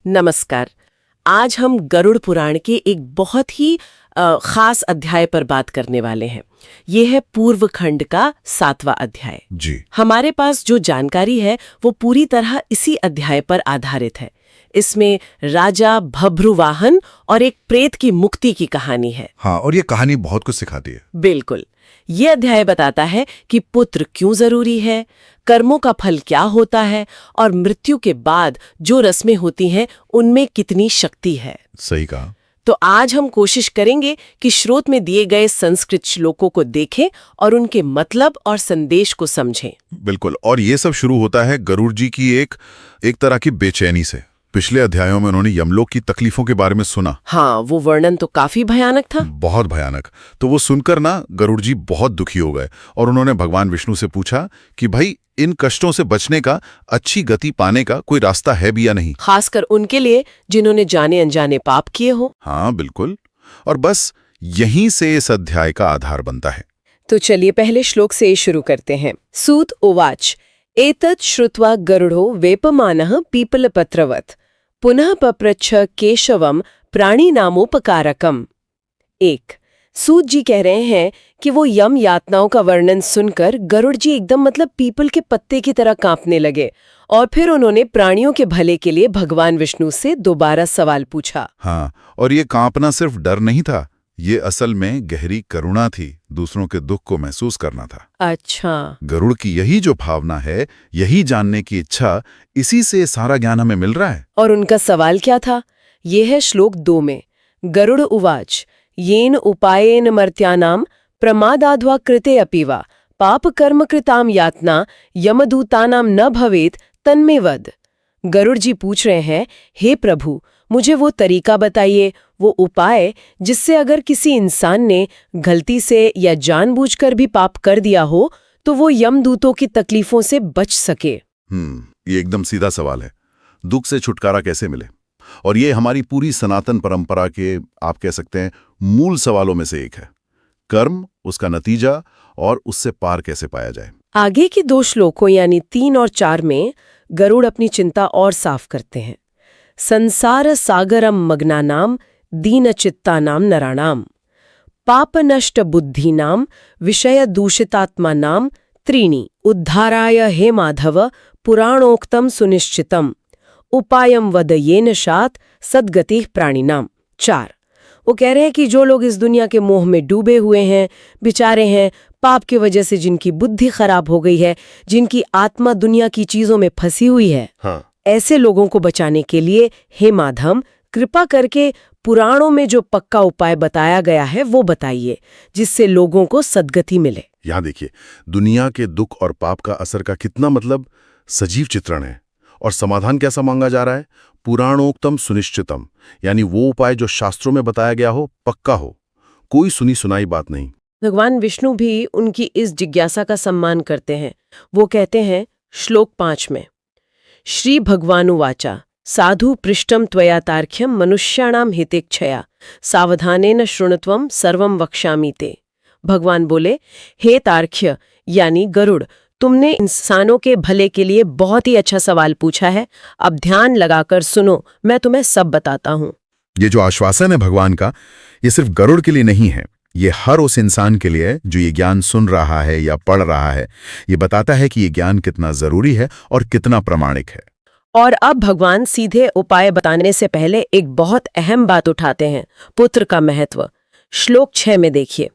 नमस्कार। आज हम गरुड़ पुराण के एक बहुत ही खास अध्याय पर बात करने वाले हैं। ये है पूर्व खंड का 7वां अध्याय। जी। हमारे पास जो जानकारी है वो पूरी तरह इसी अध्याय पर आधारित है। इसमें राजा भभ्रुवाहन और एक प्रेत की मुक्ति की कहानी है। हाँ, और ये कहानी बहुत कुछ सिखाती है। बिल्कुल। ये अध्याय बताता है कि पुत्र क्यों जरूरी है, कर्मों का फल क्या होता है और मृत्यु के बाद जो रस्में होती हैं उनमें कितनी शक्ति है। सही कहा। तो आज हम कोशिश करेंगे कि स्रोत में दिए गए संस्कृत श्लोकों को देखें और उनके मतलब और संदेश को समझें। बिल्कुल। और ये सब शुरू होता है गरुड़ जी की एक तरह की बेचैनी से। पिछले अध्यायों में उन्होंने यमलोक की तकलीफों के बारे में सुना। हाँ, वो वर्णन तो काफी भयानक था। बहुत भयानक। तो वो सुनकर ना गरुड़ जी बहुत दुखी हो गए और उन्होंने भगवान विष्णु से पूछा कि भाई इन कष्टों से बचने का, अच्छी गति पाने का कोई रास्ता है भी या नहीं। खासकर उनके लिए जिन्होंने जाने अनजाने पाप किए हो। हाँ बिल्कुल। और बस यहीं से इस अध्याय का आधार बनता है। तो चलिए पहले श्लोक से शुरू करते हैं। सूत उवाच एतत् श्रुत्वा गरुड़ो वेपमानः पीपलपत्रवत् पुनः पप्रच्छ केशवम प्राणिनामोपकारकम। 1। सूत जी कह रहे हैं कि वो यम यातनाओं का वर्णन सुनकर गरुड़ जी एकदम मतलब पीपल के पत्ते की तरह कांपने लगे और फिर उन्होंने प्राणियों के भले के लिए भगवान विष्णु से दोबारा सवाल पूछा। हाँ, और ये कांपना सिर्फ डर नहीं था, ये असल में गहरी करुणा थी, दूसरों के दुख को महसूस करना था। अच्छा। गरुड़ की यही जो भावना है, यही जानने की इच्छा, इसी से सारा ज्ञान हमें मिल रहा है। और उनका सवाल क्या था? ये है श्लोक 2 में। गरुड़ उवाच येन उपायेन मर्त्यानाम प्रमादाध्वा कृते अपि वा पाप कर्म कृताम यातना यमदूतानाम न भवेत तन्मे वद। गरुड़ जी पूछ रहे हैं, हे प्रभु, मुझे वो तरीका बताइए, वो उपाय जिससे अगर किसी इंसान ने गलती से या जानबूझकर भी पाप कर दिया हो तो वो यमदूतों की तकलीफों से बच सके। ये एकदम सीधा सवाल है। दुख से छुटकारा कैसे मिले? और ये हमारी पूरी सनातन परंपरा के, आप कह सकते हैं, मूल सवालों में से एक है। कर्म, उसका नतीजा और उससे पार कैसे पाया जाए। आगे की 2 श्लोकों यानी 3 और 4 में गरुड़ अपनी चिंता और साफ करते हैं। संसार सागरम मग्नानाम दीनचित्तानाम नराणाम पापनष्ट बुद्धिनाम विषय दूषितात्मानाम त्रीणि उद्धाराय हे माधव पुराणोक्तम सुनिश्चितम उपायम वद येन शात सद्गति प्राणिनाम। 4। वो कह रहे हैं कि जो लोग इस दुनिया के मोह में डूबे हुए हैं, बेचारे हैं, पाप की वजह से जिनकी बुद्धि खराब हो गई है, जिनकी आत्मा दुनिया की चीजों में फंसी हुई है, हाँ। ऐसे लोगों को बचाने के लिए हे माधव कृपा करके पुराणों में जो पक्का उपाय बताया गया है वो बताइए, जिससे लोगों को सद्गति मिले। यहाँ देखिए, दुनिया के दुख और पाप का असर का कितना सजीव चित्रण है। और समाधान कैसा मांगा जा रहा है? पुराणोक्तम सुनिश्चितम, यानी वो उपाय जो शास्त्रों में बताया गया हो, पक्का हो, कोई सुनी सुनाई बात नहीं। भगवान विष्णु भी उनकी इस जिज्ञासा का सम्मान करते हैं। वो कहते हैं श्लोक 5 में, श्री भगवानुवाचा साधु पृष्ठम त्वया तार्क्ष्यम मनुष्याणाम हितेक्षया सावधानेन शृणुत्वम सर्वम वक्ष्यामि ते। भगवान बोले, हे तार्क्ष्य यानी गरुड़, तुमने इंसानों के भले के लिए बहुत ही अच्छा सवाल पूछा है। अब ध्यान लगाकर सुनो, मैं तुम्हें सब बताता हूँ। ये जो आश्वासन है भगवान का, ये सिर्फ गरुड़ के लिए नहीं है, ये हर उस इंसान के लिए जो ये ज्ञान सुन रहा है या पढ़ रहा है। ये बताता है कि ये ज्ञान कितना जरूरी है और कितना प्रामाणिक है। और अब भगवान सीधे उपाय बताने से पहले एक बहुत अहम बात उठाते हैं, पुत्र का महत्व। श्लोक 6 में देखिए,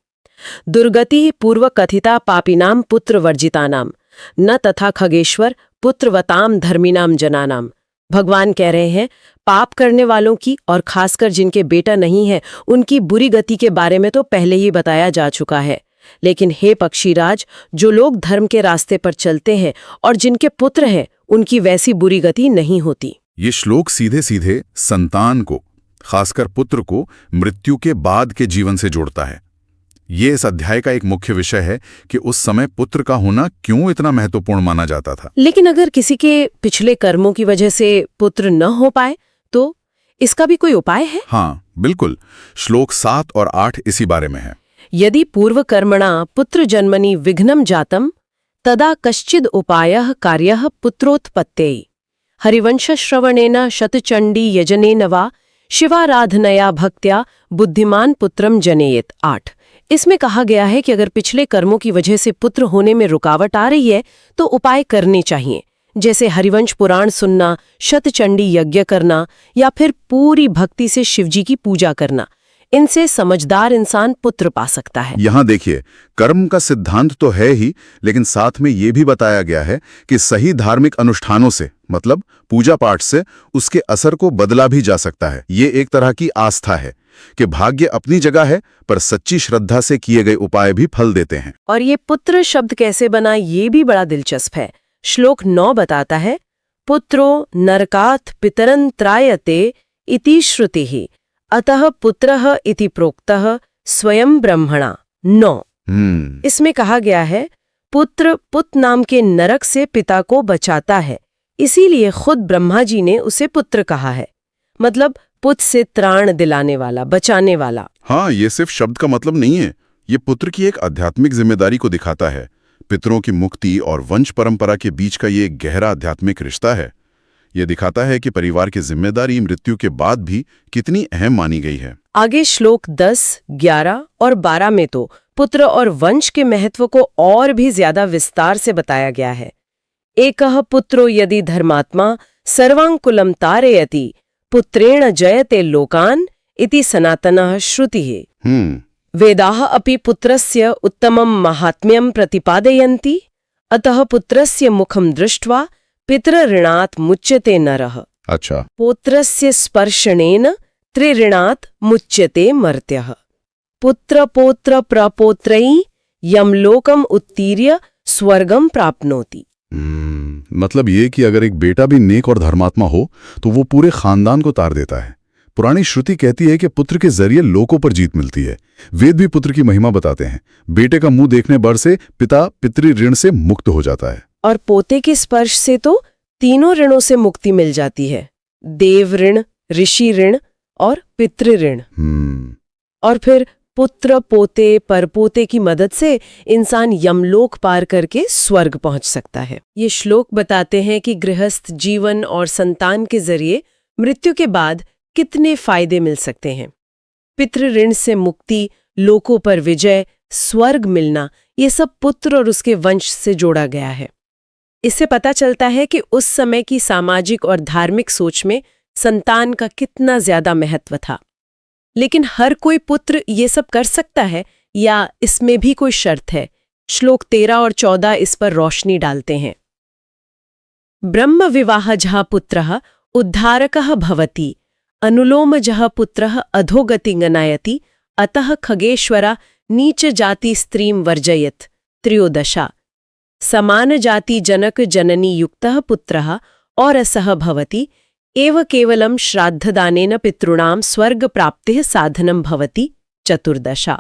दुर्गति पूर्व कथिता पापिनाम पुत्र वर्जितानाम न तथा खगेश्वर पुत्रवताम धर्मिनाम जनानाम। भगवान कह रहे हैं, पाप करने वालों की और खासकर जिनके बेटा नहीं है उनकी बुरी गति के बारे में तो पहले ही बताया जा चुका है। लेकिन हे पक्षीराज, जो लोग धर्म के रास्ते पर चलते हैं और जिनके पुत्र हैं, उनकी वैसी बुरी गति नहीं होती। ये श्लोक सीधे सीधे संतान को, खासकर पुत्र को, मृत्यु के बाद के जीवन से जोड़ता है। ये इस अध्याय का एक मुख्य विषय है कि उस समय पुत्र का होना क्यों इतना महत्वपूर्ण माना जाता था। लेकिन अगर किसी के पिछले कर्मों की वजह से पुत्र न हो पाए तो इसका भी कोई उपाय है? हाँ बिल्कुल। श्लोक 7 और 8 इसी बारे में है। यदि पूर्व कर्मणा पुत्र जन्मनि विघ्नं जातम तदा कश्चिद उपायः कार्यः पुत्रोत्पत्त्यै। हरिवंशश्रवणेन शतचंडी यजनेन वा शिवाराधनया भक्त्या बुद्धिमान पुत्रम जनेयेत। 8। इसमें कहा गया है कि अगर पिछले कर्मों की वजह से पुत्र होने में रुकावट आ रही है तो उपाय करने चाहिए, जैसे हरिवंश पुराण सुनना, शतचंडी यज्ञ करना या फिर पूरी भक्ति से शिवजी की पूजा करना। इनसे समझदार इंसान पुत्र पा सकता है। यहाँ देखिए, कर्म का सिद्धांत तो है ही, लेकिन साथ में ये भी बताया गया है कि सही धार्मिक अनुष्ठानों से, मतलब पूजा पाठ से, उसके असर को बदला भी जा सकता है। ये एक तरह की आस्था है कि भाग्य अपनी जगह है, पर सच्ची श्रद्धा से किए गए उपाय भी फल देते हैं। और ये पुत्र शब्द कैसे बना, ये भी बड़ा दिलचस्प है। श्लोक 9 बताता है, पुत्रो नरकात् पितरं त्रायते इति श्रुतिः अतः पुत्रः इति प्रोक्तः स्वयं ब्रह्मणा। 9। इसमें कहा गया है, पुत्र पुत नाम के नरक से पिता को बचाता है, इसीलिए खुद ब्रह्मा जी ने उसे पुत्र कहा है। मतलब पुत से त्राण दिलाने वाला, बचाने वाला। हाँ, ये सिर्फ शब्द का मतलब नहीं है, ये पुत्र की एक आध्यात्मिक जिम्मेदारी को दिखाता है। पितरों की मुक्ति और वंश परंपरा के बीच का ये गहरा आध्यात्मिक रिश्ता है। ये दिखाता है कि परिवार की जिम्मेदारी मृत्यु के बाद भी कितनी अहम मानी गई है। आगे श्लोक 10, 11 और 12 में तो पुत्र और वंश के महत्व को और भी ज्यादा विस्तार से बताया गया है। एकः पुत्रो यदि धर्मात्मा सर्वांकुलम तारयति पुत्रेण जयते लोकान इति सनातनः श्रुतिः। वेदाः अपि पुत्रस्य उत्तमं महात्म्यं प्रतिपादयन्ति, अतः पुत्रस्य मुखं दृष्ट्वा पितृऋणात् मुच्यते नरः। अच्छा। पौत्रस्य स्पर्शनेन त्रिऋणात् मुच्यते मर्त्यः। पुत्र पौत्र प्रपौत्रैः यमलोकम उत्तीर्य स्वर्गम प्राप्नोति। मतलब ये कि अगर एक बेटा भी नेक और धर्मात्मा हो तो वो पूरे खानदान को तार देता है। पुरानी श्रुति कहती है कि पुत्र के जरिए लोकों पर जीत मिलती है। वेद भी पुत्र की महिमा बताते हैं। बेटे का मुंह देखने भर से पिता पितृ ऋण से मुक्त हो जाता है, और पोते के स्पर्श से तो तीनों ऋणों से मुक्ति मिल जाती है, देव ऋण, ऋषि ऋण और पितृ ऋण। और फिर पुत्र पोते परपोते की मदद से इंसान यमलोक पार करके स्वर्ग पहुंच सकता है। ये श्लोक बताते हैं कि गृहस्थ जीवन और संतान के जरिए मृत्यु के बाद कितने फायदे मिल सकते हैं। पितृ ऋण से मुक्ति, लोकों पर विजय, स्वर्ग मिलना, ये सब पुत्र और उसके वंश से जोड़ा गया है। इससे पता चलता है कि उस समय की सामाजिक और धार्मिक सोच में संतान का कितना ज्यादा महत्व था। लेकिन हर कोई पुत्र ये सब कर सकता है या इसमें भी कोई शर्त है? श्लोक 13 और 14 इस पर रोशनी डालते हैं। ब्रह्म विवाहजः पुत्रः उद्धारकः भवति, अनुलोमजः पुत्रः अधोगतिं अतः खगेश्वरा नीच जाति स्त्रीं वर्जयेत्। 13। समान जाति जनक जननी युक्तः पुत्रः औरसः भवति एव केवलं श्राद्धदानेन पितॄणां स्वर्ग प्राप्तिः साधनं भवति। 14।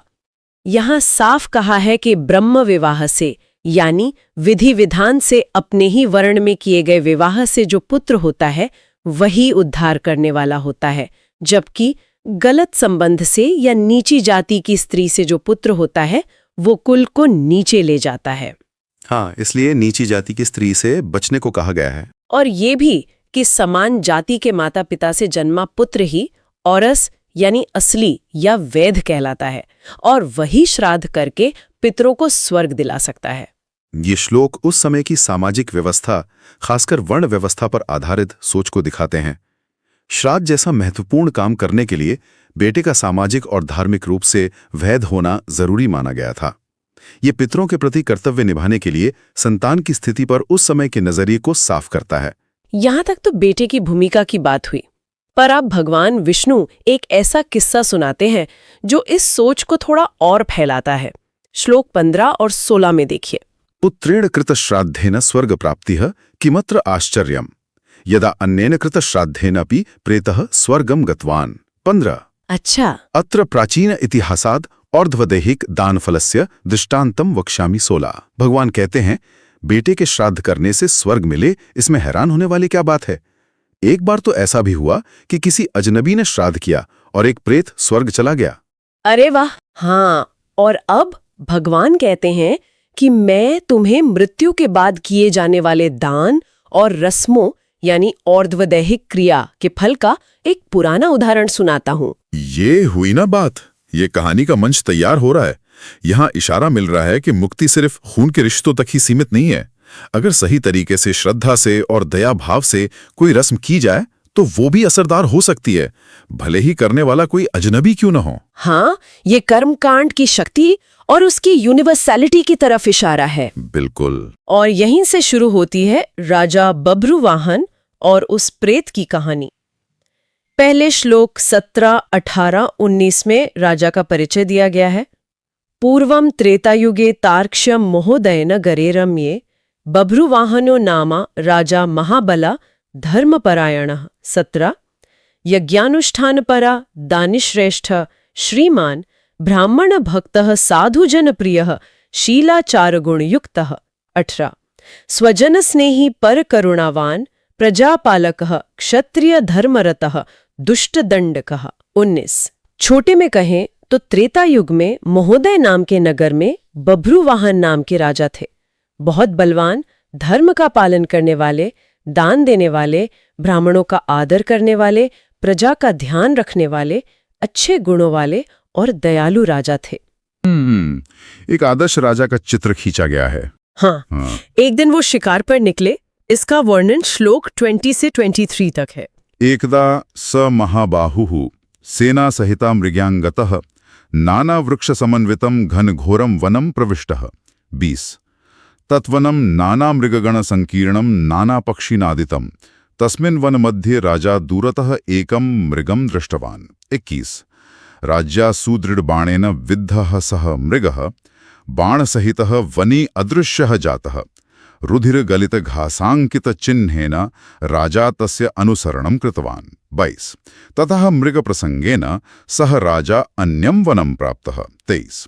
यहाँ साफ कहा है कि ब्रह्म विवाह से, यानी विधि विधान से अपने ही वर्ण में किए गए विवाह से जो पुत्र होता है वही उद्धार करने वाला होता है, जबकि गलत संबंध से या नीची जाति की स्त्री से जो पुत्र होता है वो कुल को नीचे ले जाता है। हाँ, इसलिए नीची जाति की स्त्री से बचने को कहा गया है। और ये भी कि समान जाति के माता पिता से जन्मा पुत्र ही औरस यानी असली या वैध कहलाता है, और वही श्राद्ध करके पितरों को स्वर्ग दिला सकता है। ये श्लोक उस समय की सामाजिक व्यवस्था, खासकर वर्ण व्यवस्था पर आधारित सोच को दिखाते हैं। श्राद्ध जैसा महत्वपूर्ण काम करने के लिए बेटे का सामाजिक और धार्मिक रूप से वैध होना जरूरी माना गया था। ये पितरों के प्रति कर्तव्य निभाने के लिए संतान की स्थिति पर उस समय के नजरिए को साफ करता है। यहाँ तक तो बेटे की भूमिका की बात हुई, पर अब भगवान विष्णु एक ऐसा किस्सा सुनाते हैं जो इस सोच को थोड़ा और फैलाता है। श्लोक 15 और 16 में देखिए। पुत्रेण कृत श्राद्धेन स्वर्ग प्राप्तिः किमत्र आश्चर्यम् यदा अन्येन कृत श्राद्धेन अपि प्रेतः स्वर्गम गतवान्। 15। अच्छा। अत्र प्राचीन इतिहासाद अर्धवदैहिक दानफलस्य दृष्टांतम वक्ष्यामि 16। भगवान कहते हैं, बेटे के श्राद्ध करने से स्वर्ग मिले, इसमें हैरान होने वाली क्या बात है। एक बार तो ऐसा भी हुआ कि किसी अजनबी ने श्राद्ध किया और एक प्रेत स्वर्ग चला गया। अरे वाह। हाँ, और अब भगवान कहते हैं कि मैं तुम्हें मृत्यु के बाद किए जाने वाले दान और रस्मों यानी और्ध्वदैहिक क्रिया के फल का एक पुराना उदाहरण सुनाता हूँ। ये हुई ना बात, ये कहानी का मंच तैयार हो रहा है। यहाँ इशारा मिल रहा है कि मुक्ति सिर्फ खून के रिश्तों तक ही सीमित नहीं है। अगर सही तरीके से श्रद्धा से और दया भाव से कोई रस्म की जाए तो वो भी असरदार हो सकती है, भले ही करने वाला कोई अजनबी क्यों न हो। हाँ, ये कर्मकांड की शक्ति और उसकी यूनिवर्सैलिटी की तरफ इशारा है। बिल्कुल। और यहीं से शुरू होती है राजा बभ्रुवाहन और उस प्रेत की कहानी। पहले श्लोक 17, 18, 19 में राजा का परिचय दिया गया है। पूर्वम त्रेतायुगे तार्क्ष्यम महोदयन गरेरम्ये बभ्रुवाहनो नामा राजा महाबला धर्मपरायणः 17 यज्ञानुष्ठानपरा दानिश्रेष्ठ श्रीमान ब्राह्मण भक्तः साधुजनप्रियः शीलाचारगुणयुक्तः 18 स्वजनस्नेही परकरुणावान प्रजापालकः क्षत्रिय धर्मरतः दुष्टदंडकः 19 छोटे में कहें तो त्रेता युग में महोदय नाम के नगर में बभ्रुवाहन नाम के राजा थे। बहुत बलवान, धर्म का पालन करने वाले, दान देने वाले, ब्राह्मणों का आदर करने वाले, प्रजा का ध्यान रखने वाले, अच्छे गुणों वाले और दयालु राजा थे। एक आदर्श राजा का चित्र खींचा गया है। हाँ। एक दिन वो शिकार पर निकले। इसका वर्णन श्लोक 20 से 23 तक है। एकदा स महाबाहुः सेना सहिता मृग्यांगतः नाना वृक्ष समन्वितम घन घोरम वनम प्रविष्टः 20 तत्वनम नाना मृगगण संकीर्णम नाना पक्षी नादितम तस्मिन् वन मध्ये राजा दूरतः एकम मृगम दृष्टवान 21 राज्या सुदृढ़ बाणेन विद्धः सह मृगः बाण सहितः वनी अदृश्यः जातः रुधिर गलित घासांकित चिन्हेन राजा तस्य अनुसरणं कृतवान 22 ततः मृग प्रसंगेन सह राजा अन्यम वनम प्राप्तः 23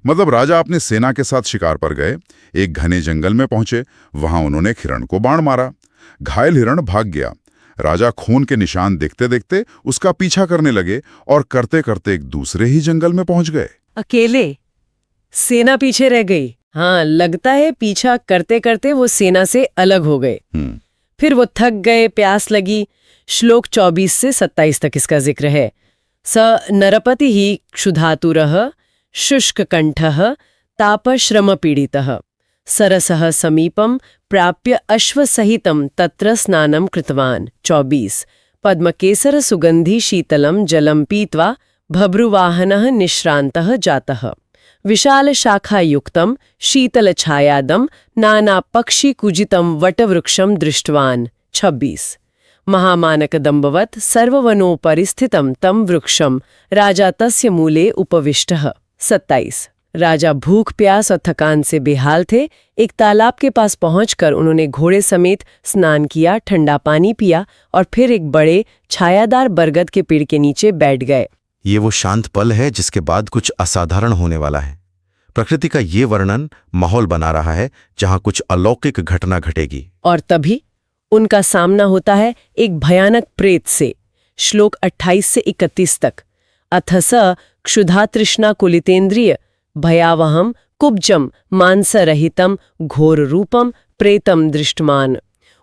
मतलब राजा अपनी सेना के साथ शिकार पर गए, एक घने जंगल में पहुंचे, वहां उन्होंने एक हिरण को बाण मारा। घायल हिरण भाग गया। राजा खून के निशान देखते देखते उसका पीछा करने लगे और करते करते एक दूसरे ही जंगल में पहुंच गए। अकेले सेना पीछे रह गई। हाँ, लगता है पीछा करते करते वो सेना से अलग हो गए। फिर वो थक गए, प्यास लगी। श्लोक 24 से 27 तक इसका जिक्र है। स नरपति ही क्षुधातुरः शुष्ककण्ठः तापश्रमपीडितः सरसः समीपं प्राप्य अश्वसहितं तत्र स्नानं कृतवान् 24 पद्मकेसर सुगंधि शीतलं जलं पीत्वा बभ्रुवाहनः निश्रान्तः जातः विशालशाखायुक्तं शीतलछायादं नानापक्षिकुजितं वटवृक्षं दृष्टवान् 26 महामानकदम्बवत् सर्ववनोपरि स्थितं तं वृक्षं राजा तस्य मूले उपविष्टः 27 राजा भूख प्यास और थकान से बेहाल थे। एक तालाब के पास पहुंचकर उन्होंने घोड़े समेत स्नान किया, ठंडा पानी पिया और फिर एक बड़े छायादार बरगद के पेड़ के नीचे बैठ गए। ये वो शांत पल है जिसके बाद कुछ असाधारण होने वाला है। प्रकृति का ये वर्णन माहौल बना रहा है जहां कुछ अलौकिक घटना घटेगी। और तभी उनका सामना होता है एक भयानक प्रेत से। श्लोक 28 से 31 तक अथ स क्षुधा तृष्णा कुलितेन्द्रिय भयावहम कुब्जम मांसरहितम घोर रूपम प्रेतम दृष्टमान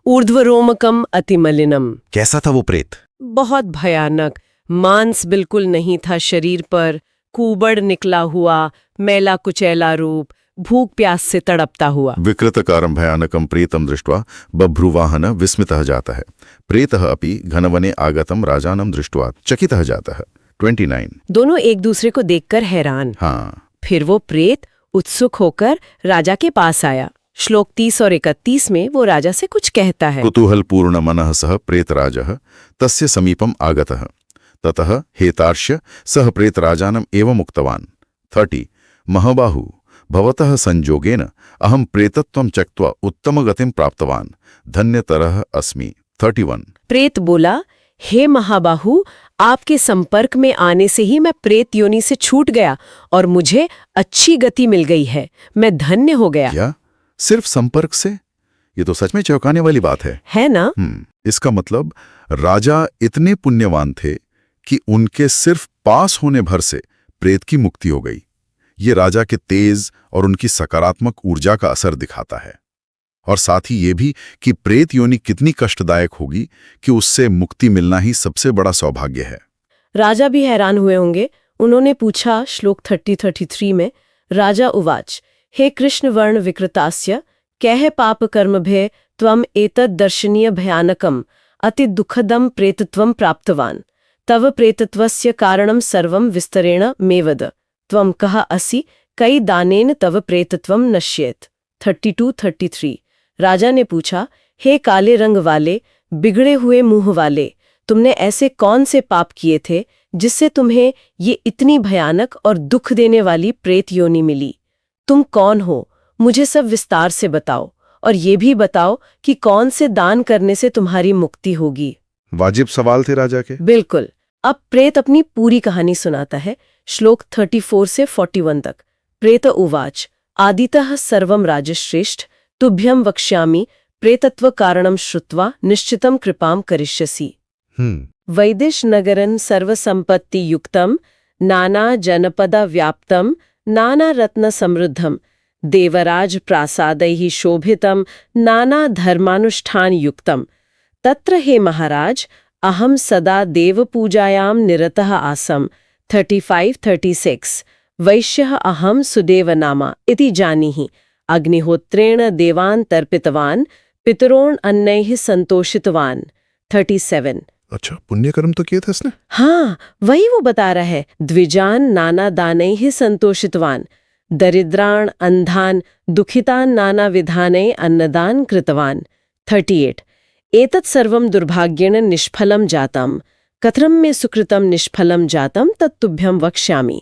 ऊर्ध्वरोमकम अतिमलिनम। कैसा था वो प्रेत? बहुत भयानक। मांस बिल्कुल नहीं था शरीर पर, कुबड़ निकला हुआ, मैला कुचैला रूप, भूख प्यास से तड़पता हुआ। विकृतकारं भयानकं प्रेतं दृष्ट्वा बभ्रुवाहन विस्मितः जातः प्रेतः अपि घनवने आगतं राजानं दृष्ट्वा चकितः जातः 29 दोनों एक दूसरे को देखकर हैरान। हाँ। फिर वो प्रेत उत्सुक होकर राजा के पास आया। श्लोक 30 और 31 में वो राजा से कुछ कहता है। कुतूहलपूर्ण मनः सह प्रेतराजः तस्य समीपम् आगतः ततः हेतार्ष्य सह प्रेतराजानम् एवम् उक्तवान् 30 महाबाहु भवतः संयोगेन अहं प्रेतत्वं त्यक्त्वा उत्तमगतिं प्राप्तवान् धन्यतरः अस्मि 31 प्रेत बोला, हे महाबाहु, आपके संपर्क में आने से ही मैं प्रेत योनि से छूट गया और मुझे अच्छी गति मिल गई है। मैं धन्य हो गया। क्या सिर्फ संपर्क से? ये तो सच में चौंकाने वाली बात है ना? इसका मतलब राजा इतने पुण्यवान थे कि उनके सिर्फ पास होने भर से प्रेत की मुक्ति हो गई। ये राजा के तेज और उनकी सकारात्मक ऊर्जा का असर दिखाता है। और साथ ही ये भी कि प्रेत योनि कितनी कष्टदायक होगी कि उससे मुक्ति मिलना ही सबसे बड़ा सौभाग्य है। राजा भी हैरान हुए होंगे। उन्होंने पूछा श्लोक 30-33 में, राजा उवाच हे कृष्ण वर्ण विकृतास्य कैः पाप कर्म भय त्वम एतद् दर्शनीय भयानकम अति दुःखदम प्रेतत्वम प्राप्तवान तव प्रेतत्वस्य कारणम सर्वम विस्तरेण मे वद त्वम कः असि कई दानेन तव प्रेतत्वम नश्येत। 32-33 राजा ने पूछा, हे काले रंग वाले बिगड़े हुए मुंह वाले, तुमने ऐसे कौन से पाप किए थे जिससे तुम्हें ये इतनी भयानक और दुख देने वाली प्रेत योनि मिली? तुम कौन हो? मुझे सब विस्तार से बताओ, और ये भी बताओ कि कौन से दान करने से तुम्हारी मुक्ति होगी। वाजिब सवाल थे राजा के। बिल्कुल। अब प्रेत अपनी पूरी कहानी सुनाता है, श्लोक 34 से 41 तक। प्रेत उवाच आदितः सर्वम राजश्रेष्ठ तुभ्यम वक्ष्यामि प्रेतत्व कारणम श्रुत्वा निश्चितं कृपाम करिष्यसि। वैदिश नगरं सर्वसंपत्ति युक्तम नाना जनपद व्याप्तम नाना रत्न समृद्धम देवराज प्रासादैः शोभितम नाना धर्मानुष्ठान युक्तम तत्र हे महाराज अहम सदा देव पूजायां निरतः आसम। 35-36 वैश्यः अहम सुदेव नामा इति जानीहि अग्निहोत्रेण देवान् तर्पितवान् पितरोन् अन्नैः संतोषितवान्। 37 अच्छा, पुण्य कर्म तो किए थे इसने। हाँ, वही वो बता रहा है। द्विजान नाना दानैः संतोषितवान् दरिद्रान् अंधान् दुखितान् नाना विधानैः अन्नदान कृतवान्। 38 एतत् सर्वं दुर्भाग्येन निष्फलं जातम् कथं मे सुकृतं निष्फलं जातम् तत्तुभ्यं वक्ष्यामि।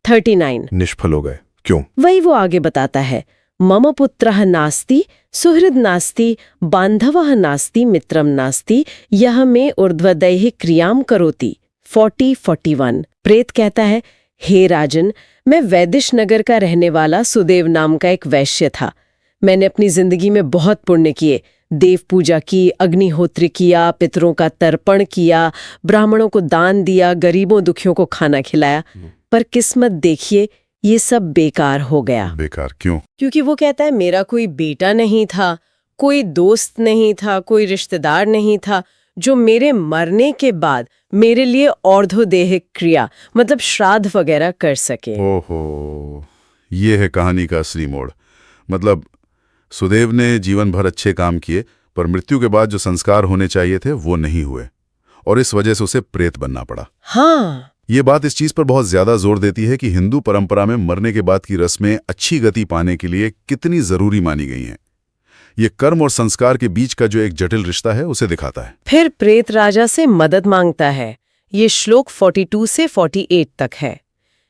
39 निष्फल हो गए क्यों? वही वो आगे बताता है, मम पुत्रः नास्ति सुहृद नास्ति बांधवः नास्ति मित्रम नास्ति यह मे ऊर्ध्वदैहि क्रियाम करोति। 40-41 प्रेत कहता है, हे राजन, मैं वैदिश नगर का रहने वाला सुदेव नाम का एक वैश्य था। मैंने अपनी जिंदगी में बहुत पुण्य किए, देव पूजा की, अग्निहोत्र किया, पितरों का तर्पण किया, ब्राह्मणों को दान दिया, गरीबों दुखियों को खाना खिलाया, पर किस्मत देखिए ये सब बेकार हो गया। बेकार क्यों? क्योंकि वो कहता है मेरा कोई बेटा नहीं था, कोई दोस्त नहीं था, कोई रिश्तेदार नहीं था जो मेरे मरने के बाद मेरे लिए और्ध्वदेहिक क्रिया मतलब श्राद्ध वगैरह कर सके। ओहो, ये है कहानी का असली मोड़। मतलब सुदेव ने जीवन भर अच्छे काम किए, पर मृत्यु के बाद जो संस्कार होने चाहिए थे वो नहीं हुए, और इस वजह से उसे प्रेत बनना पड़ा। हाँ, ये बात इस चीज पर बहुत ज्यादा जोर देती है कि हिंदू परंपरा में मरने के बाद की रस्में अच्छी गति पाने के लिए कितनी जरूरी मानी गई हैं। ये कर्म और संस्कार के बीच का जो एक जटिल रिश्ता है उसे दिखाता है। फिर प्रेत राजा से मदद मांगता है। ये श्लोक 42 से 48 तक है।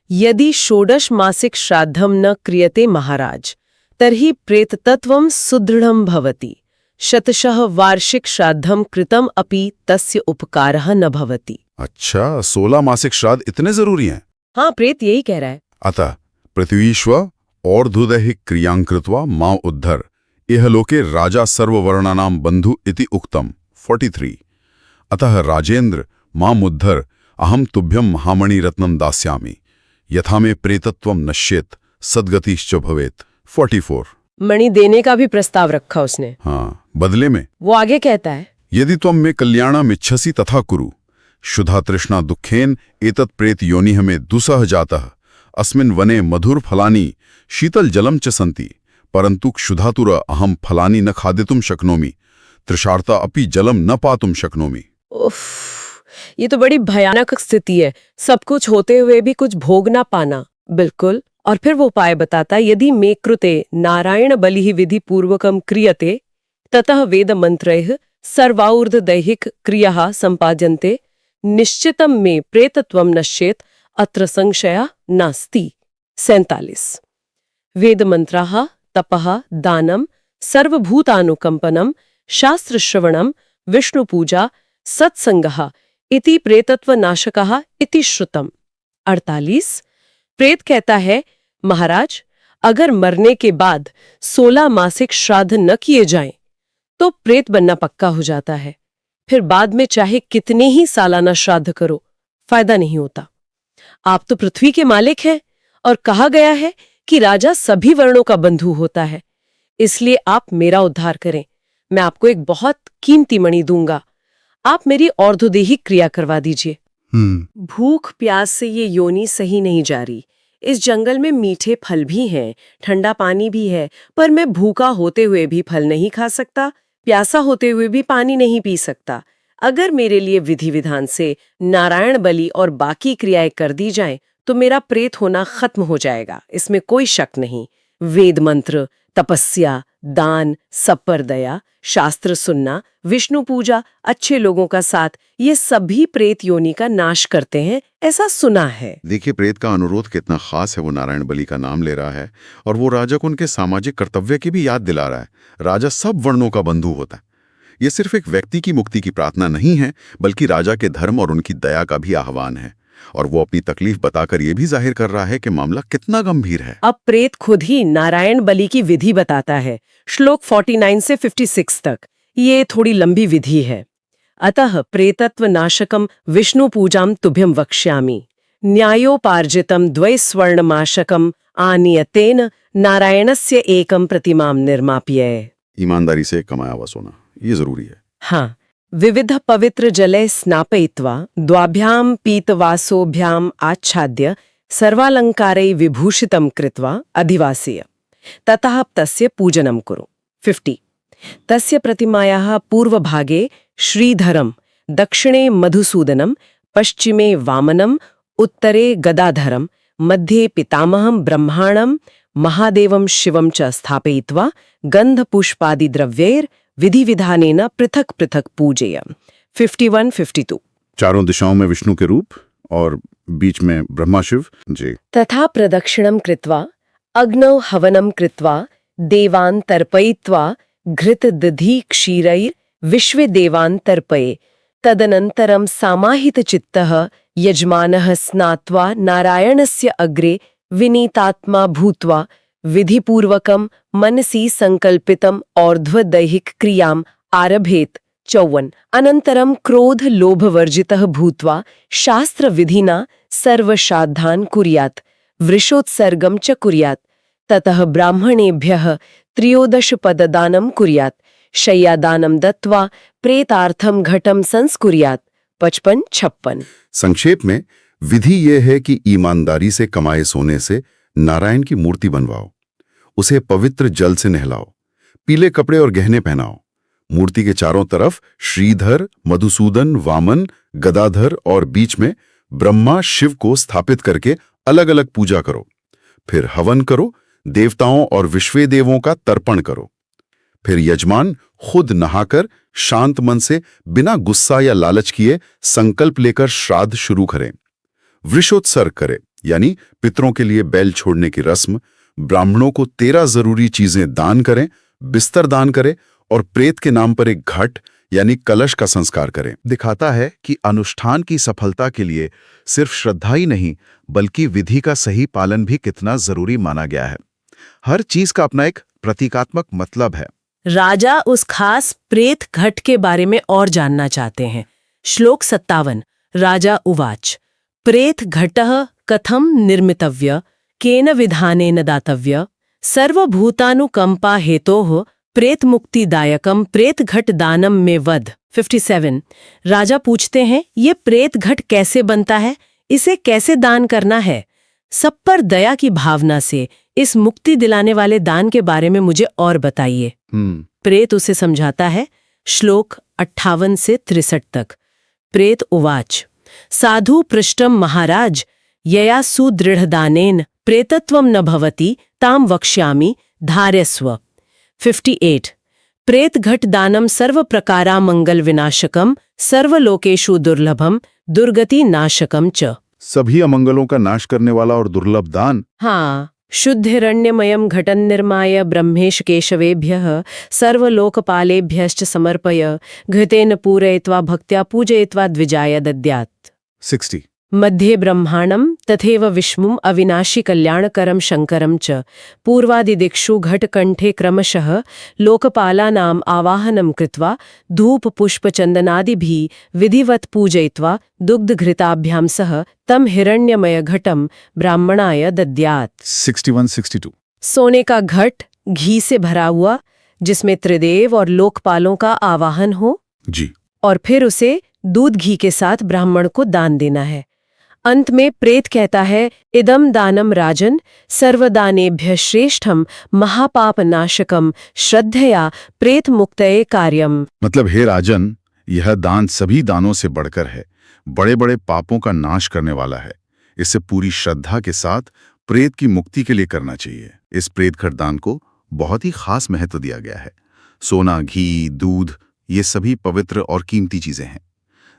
यदि षोडश मासिक श्राद्धम न क्रियते महाराज तर्हि प्रेततत्वं सुदृढ़ं भवति शतशः वार्षिक श्राद्धम कृतम अपि तस्य उपकारः न भवति। अच्छा, 16 मासिक श्राद्ध इतने जरूरी हैं? हाँ, प्रेत यही कह रहा है। अतः पृथ्वीश्व और दुदैहिक क्रियां कृत्वा मां उद्धर इहलोके राजा सर्ववर्णानां बंधु इति उक्तम। 43 अतः राजेंद्र मां उद्धर अहम तुभ्यं महामणि रत्नम दास्यामि यथा मे प्रेतत्वम नश्येत सद्गतिश्च भवेत। 44 मणि देने का भी प्रस्ताव रखा उसने। हाँ, बदले में वो आगे कहता है, यदि त्वं मे कल्याणमिच्छसि तथा कुरु शुधा तृष्णा दुःखेन एतत् प्रेत योनिः मे दुसह जातः अस्मिन् वने मधुर फलानि शीतल जलम च सन्ति परन्तु क्षुधातुर अहम फलानि न खादितुं शक्नोमि तृषार्ता अपि जलम न पातुं शक्नोमि। उफ, ये तो बड़ी भयानक स्थिति है, सब कुछ होते हुए भी कुछ भोग ना पाना। बिल्कुल। और फिर वो उपाय बताता, यदि मे कृते नारायण बलिः विधि पूर्वकम क्रियते ततः वेद मंत्रैः सर्वाऊर्ध्वदैहिक क्रियाः संपाद्यन्ते निश्चितं मे प्रेतत्वं नश्येत अत्र संशयः नास्ति। 47 वेद मंत्राः तपः दानं सर्वभूतानुकंपनं शास्त्रश्रवणं विष्णुपूजा सत्संगः इति प्रेतत्वनाशकः इति श्रुतम्। 48 प्रेत कहता है, महाराज, अगर मरने के बाद 16 मासिक श्राद्ध न किए जाएं तो प्रेत बनना पक्का हो जाता है। फिर बाद में चाहे कितने ही सालाना श्राद्ध करो, फायदा नहीं होता। आप तो पृथ्वी के मालिक हैं और कहा गया है कि राजा सभी वर्णों का बंधु होता है। इसलिए आप मेरा उद्धार करें। मैं आपको एक बहुत कीमती मणि दूंगा। आप मेरी और्ध्वदेही क्रिया करवा दीजिए। भूख प्यास से ये योनि सही नहीं जा रही। इस जंगल में मीठे फल भी हैं, ठंडा पानी भी है, पर मैं भूखा होते हुए भी फल नहीं खा सकता, प्यासा होते हुए भी पानी नहीं पी सकता। अगर मेरे लिए विधि विधान से नारायण बलि और बाकी क्रियाएं कर दी जाएं, तो मेरा प्रेत होना खत्म हो जाएगा, इसमें कोई शक नहीं। वेद मंत्र, तपस्या, दान, सब पर दया, शास्त्र सुनना, विष्णु पूजा, अच्छे लोगों का साथ, ये सभी प्रेत योनि का नाश करते हैं, ऐसा सुना है। देखिए, प्रेत का अनुरोध कितना खास है। वो नारायण बलि का नाम ले रहा है और वो राजा को उनके सामाजिक कर्तव्य की भी याद दिला रहा है। राजा सब वर्णों का बंधु होता है। ये सिर्फ एक व्यक्ति की मुक्ति की प्रार्थना नहीं है, बल्कि राजा के धर्म और उनकी दया का भी आह्वान है। और वो अपनी तकलीफ बताकर ये भी जाहिर कर रहा है कि मामला कितना गंभीर है। अब प्रेत खुद ही नारायण बलि की विधि बताता है, श्लोक 49 से 56 तक। ये थोड़ी लंबी विधि है। अतः प्रेतत्व नाशकम विष्णु पूजाम तुभ्यम वक्ष्यामि, न्यायोपार्जितम द्वैस्वर्णमाशकम आनियतेन नारायणस्य एकम प्रतिमाम निर्माप्य। ईमानदारी से कमाया हुआ सोना, ये जरूरी है। हाँ, विविध पवित्र जले स्नापयित्वा द्वाभ्याम पीतवासोभ्याम आच्छाद्य सर्वालंकारै विभूषितं कृत्वा अधिवासीय ततः तस्य पूजनं कुरु। 50 तस्य प्रतिमायाः पूर्वभागे श्रीधरं, दक्षिणे मधुसूदनं, पश्चिमे वामनं, उत्तरे गदाधरं, मध्ये पितामहं ब्रह्माणं महादेवं शिवं च स्थापयित्वा गन्धपुष्पादिद्रव्यैर् विधि विधानेन पृथक पृथक पूजेय। 51-52 चारों दिशाओं में विष्णु के रूप और बीच में ब्रह्मा शिव जी। तथा प्रदक्षिणं कृत्वा अग्नौ हवनं कृत्वा देवान् तर्पयित्वा घृत दधि क्षीरैर् विश्वे देवान् तर्पये। तदनन्तरं समाहितचित्तः यजमानः स्नात्वा नारायणस्य अग्रे विनीतात्मा भूत्वा विधिपूर्वकं मनसि संकल्पितम् और्ध्वदैहिक क्रियाम् आरभेत। 54 अनन्तरं क्रोध लोभवर्जितः भूत्वा शास्त्रविधिना सर्वश्राद्धान् कुर्यात्, वृषोत्सर्गं च कुर्यात्। ततः ब्राह्मणेभ्यः 13 पददानं कुर्यात्, शय्यादानं दत्त्वा प्रेतार्थं घटं संस्कुर्यात्। 55-56 संक्षेप में विधि ये है कि ईमानदारी से कमाए सोने से नारायण की मूर्ति बनवाओ, उसे पवित्र जल से नहलाओ, पीले कपड़े और गहने पहनाओ। मूर्ति के चारों तरफ श्रीधर, मधुसूदन, वामन, गदाधर और बीच में ब्रह्मा शिव को स्थापित करके अलग अलग पूजा करो। फिर हवन करो, देवताओं और विश्वे देवों का तर्पण करो। फिर यजमान खुद नहाकर शांत मन से बिना गुस्सा या लालच किए संकल्प लेकर श्राद्ध शुरू करें। वृषोत्सर्ग करे, यानी पितरों के लिए बैल छोड़ने की रस्म। ब्राह्मणों को 13 जरूरी चीजें दान करें, बिस्तर दान करें और प्रेत के नाम पर एक घट यानी कलश का संस्कार करें। दिखाता है कि अनुष्ठान की सफलता के लिए सिर्फ श्रद्धा ही नहीं, बल्कि विधि का सही पालन भी कितना जरूरी माना गया है। हर चीज का अपना एक प्रतीकात्मक मतलब है। राजा उस खास प्रेत घट के बारे में और जानना चाहते हैं। श्लोक 57 राजा उवाच प्रेत घटः कथम निर्मितव्य केन विधानेन दातव्य सर्वभूतानुकंपा हेतोः प्रेत मुक्तिदायकम प्रेत घट दानम में वध। 57 राजा पूछते हैं ये प्रेत घट कैसे बनता है, इसे कैसे दान करना है। सब पर दया की भावना से इस मुक्ति दिलाने वाले दान के बारे में मुझे और बताइए। प्रेत उसे समझाता है। श्लोक 58 से 63 तक। प्रेत उवाच साधु पृष्ठम महाराज यया सुदृढ़दानेन प्रेतत्वं न भवति ताम वक्ष्यामि धार्यस्व। 58 प्रेत घट दानम सर्व प्रकारा मंगल विनाशकम सर्वलोकेषु दुर्लभम दुर्गति नाशकम च। सभी अमंगलों का नाश करने वाला और दुर्लभ दान। हाँ, शुद्ध हिरण्यमयं घटं निर्माय ब्रह्मेश केशवेभ्यः सर्वलोकपालेभ्यश्च समर्पय घृतेन पूरयित्वा भक्त्या पूजयित्वा द्विजाय दद्यात्। 60 मध्ये ब्रह्माणं तथैव विष्णुम् अविनाशि कल्याणकरं शंकरं च पूर्वादिदिक्षु घटकण्ठे क्रमशः लोकपालानाम् आवाहनं कृत्वा धूपपुष्पचन्दनादिभिः विधिवत् पूजयित्वा दुग्धघृताभ्यां सह तं हिरण्यमय घटं ब्राह्मणाय दद्यात्। 61-62 सोने का घट घी से भरा हुआ, जिसमें त्रिदेव और लोकपालों का आवाहन हो, जी। और फिर उसे दूध घी के साथ ब्राह्मण को दान देना है। अंत में प्रेत कहता है, इदम दानम राजन सर्वदानेभ्य श्रेष्ठम महापाप नाशकम श्रद्धया प्रेत मुक्तये कार्यम। मतलब हे राजन, यह दान सभी दानों से बढ़कर है, बड़े बड़े पापों का नाश करने वाला है। इसे पूरी श्रद्धा के साथ प्रेत की मुक्ति के लिए करना चाहिए। इस प्रेतघट दान को बहुत ही खास महत्व दिया गया है। सोना, घी, दूध, ये सभी पवित्र और कीमती चीजें हैं।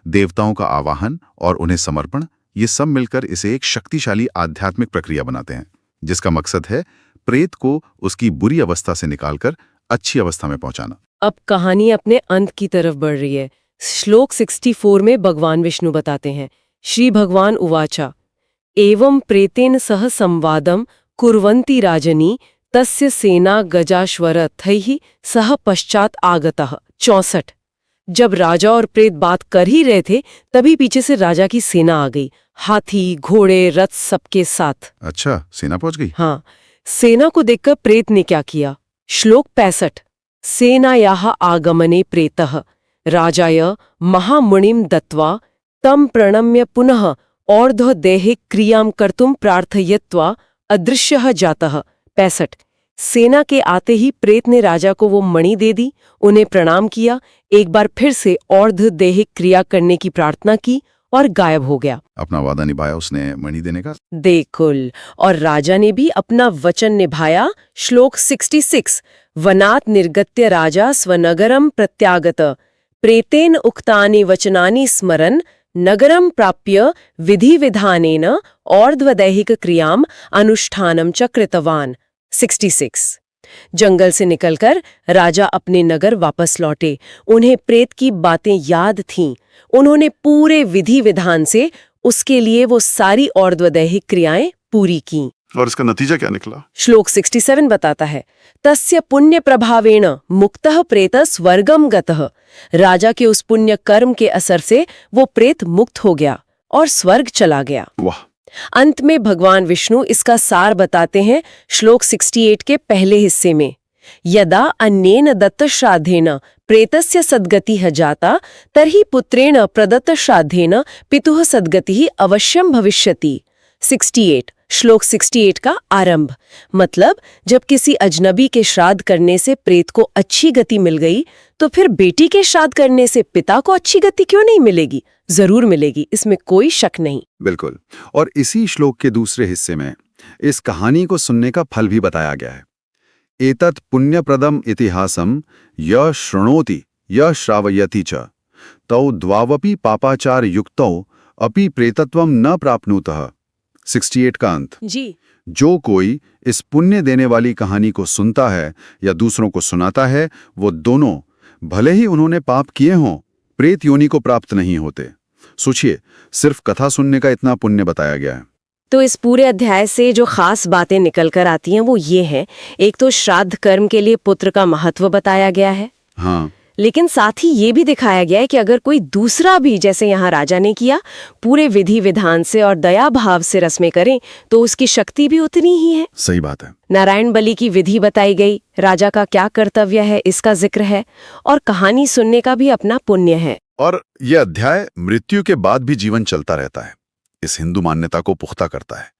देवताओं का आवाहन और उन्हें समर्पण, ये सब मिलकर इसे एक शक्तिशाली आध्यात्मिक प्रक्रिया बनाते हैं, जिसका मकसद है प्रेत को उसकी बुरी अवस्था से निकालकर अच्छी अवस्था में पहुंचाना। अब कहानी अपने अंत की तरफ बढ़ रही है। श्लोक 64 में भगवान विष्णु बताते हैं, श्री भगवान उवाचा एवं प्रेतेन सह संवादम कुर्वन्ति राजनी तस्य सेना गजाश्वरथैः सह पश्चात आगतः। 64। जब राजा और प्रेत बात कर ही रहे थे, तभी पीछे से राजा की सेना आ गई, हाथी, घोड़े, रथ सबके साथ। अच्छा, सेना पहुंच गई? हाँ। सेना को देखकर प्रेत ने क्या किया? श्लोक 65। सेनायाः आगमने प्रेतः राजाय महामुनिम दत्वा तम प्रणम्य पुनः और्ध्व देहे क्रियां कर्तुम प्रार्थयित्वा अदृश्यः जातः। 65। सेना के आते ही प्रेत ने राजा को वो मणि दे दी, उन्हें प्रणाम किया, एक बार फिर से और्ध्व देहिक क्रिया करने की प्रार्थना की और गायब हो गया। अपना वादा निभाया उसने मणि देने का। देखुल। और राजा ने भी अपना वचन निभाया। श्लोक 66। वनात् निर्गत्य राजा स्वनगरम प्रत्यागत प्रेतेन उक्तानि वचनानि स्मरन् नगरम प्राप्य विधि विधानेन और्ध्वदैहिक क्रियाम अनुष्ठानम च कृतवान। 66। जंगल से निकलकर राजा अपने नगर वापस लौटे। उन्हें प्रेत की बातें याद थीं। उन्होंने पूरे विधि विधान से उसके लिए वो सारी और्ध्वदैहिक क्रियाएं पूरी की। और इसका नतीजा क्या निकला? श्लोक 67 बताता है, तस्य पुण्य प्रभावेण मुक्तः प्रेतः स्वर्गम गतः। राजा के उस पुण्य कर्म के असर से वो प्रेत मुक्त हो गया और स्वर्ग चला गया। वाह। अंत में भगवान विष्णु इसका सार बताते हैं श्लोक 68 के पहले हिस्से में, यदा अन्येन दत्त श्राद्धेन प्रेतस्य सद्गतिः जाता तर्हि पुत्रेण प्रदत्त श्राद्धेन पितुः सद्गतिः अवश्यम भविष्यति। 68। श्लोक 68 का आरंभ, मतलब जब किसी अजनबी के श्राद्ध करने से प्रेत को अच्छी गति मिल गई, तो फिर बेटी के श्राद्ध करने से पिता को अच्छी गति क्यों नहीं मिलेगी? जरूर मिलेगी, इसमें कोई शक नहीं। बिल्कुल। और इसी श्लोक के दूसरे हिस्से में इस कहानी को सुनने का फल भी बताया गया है। एतत् पुण्यप्रदम इतिहासम य शृणोति य श्रावयति च तौ द्वावपि पापाचार युक्तौ अपि प्रेतत्वम न प्राप्नुतः। 68 का अंत। जी। जो कोई इस पुण्य देने वाली कहानी को सुनता है या दूसरों को सुनाता है, वो दोनों, भले ही उन्होंने पाप किए हों, प्रेत योनि को प्राप्त नहीं होते। सोचिए, सिर्फ कथा सुनने का इतना पुण्य बताया गया है। तो इस पूरे अध्याय से जो खास बातें निकल कर आती हैं वो ये है, एक तो श्राद्ध कर्म के लिए पुत्र का महत्व बताया गया है। हाँ। लेकिन साथ ही ये भी दिखाया गया है कि अगर कोई दूसरा भी, जैसे यहाँ राजा ने किया, पूरे विधि विधान से और दया भाव से रस्में करें, तो उसकी शक्ति भी उतनी ही है। सही बात है। नारायण बलि की विधि बताई गई, राजा का क्या कर्तव्य है इसका जिक्र है, और कहानी सुनने का भी अपना पुण्य है। और यह अध्याय मृत्यु के बाद भी जीवन चलता रहता है, इस हिंदू मान्यता को पुख्ता करता है।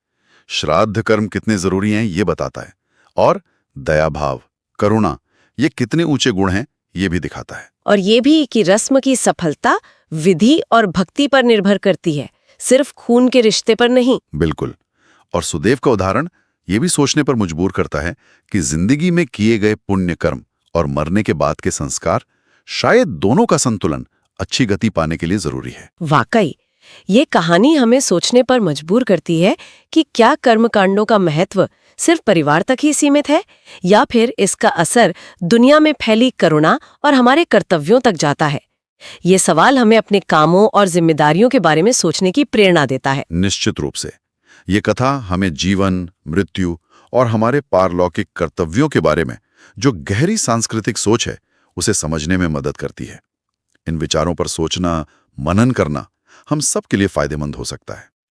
श्राद्ध कर्म कितने जरूरी हैं ये बताता है, और दया भाव, करुणा, ये कितने ऊंचे गुण हैं ये भी दिखाता है। और ये भी कि रस्म की सफलता विधि और भक्ति पर निर्भर करती है, सिर्फ खून के रिश्ते पर नहीं। बिल्कुल। और सुदेव का उदाहरण ये भी सोचने पर मजबूर करता है कि जिंदगी में किए गए पुण्य कर्म और मरने के बाद के संस्कार, शायद दोनों का संतुलन अच्छी गति पाने के लिए जरूरी है। वाकई ये कहानी हमें सोचने पर मजबूर करती है कि क्या कर्मकांडों का महत्व सिर्फ परिवार तक ही सीमित है, या फिर इसका असर दुनिया में फैली करुणा और हमारे कर्तव्यों तक जाता है। ये सवाल हमें अपने कामों और जिम्मेदारियों के बारे में सोचने की प्रेरणा देता है। निश्चित रूप से ये कथा हमें जीवन, मृत्यु और हमारे पारलौकिक कर्तव्यों के बारे में जो गहरी सांस्कृतिक सोच है उसे समझने में मदद करती है। इन विचारों पर सोचना, मनन करना हम सब के लिए फायदेमंद हो सकता है।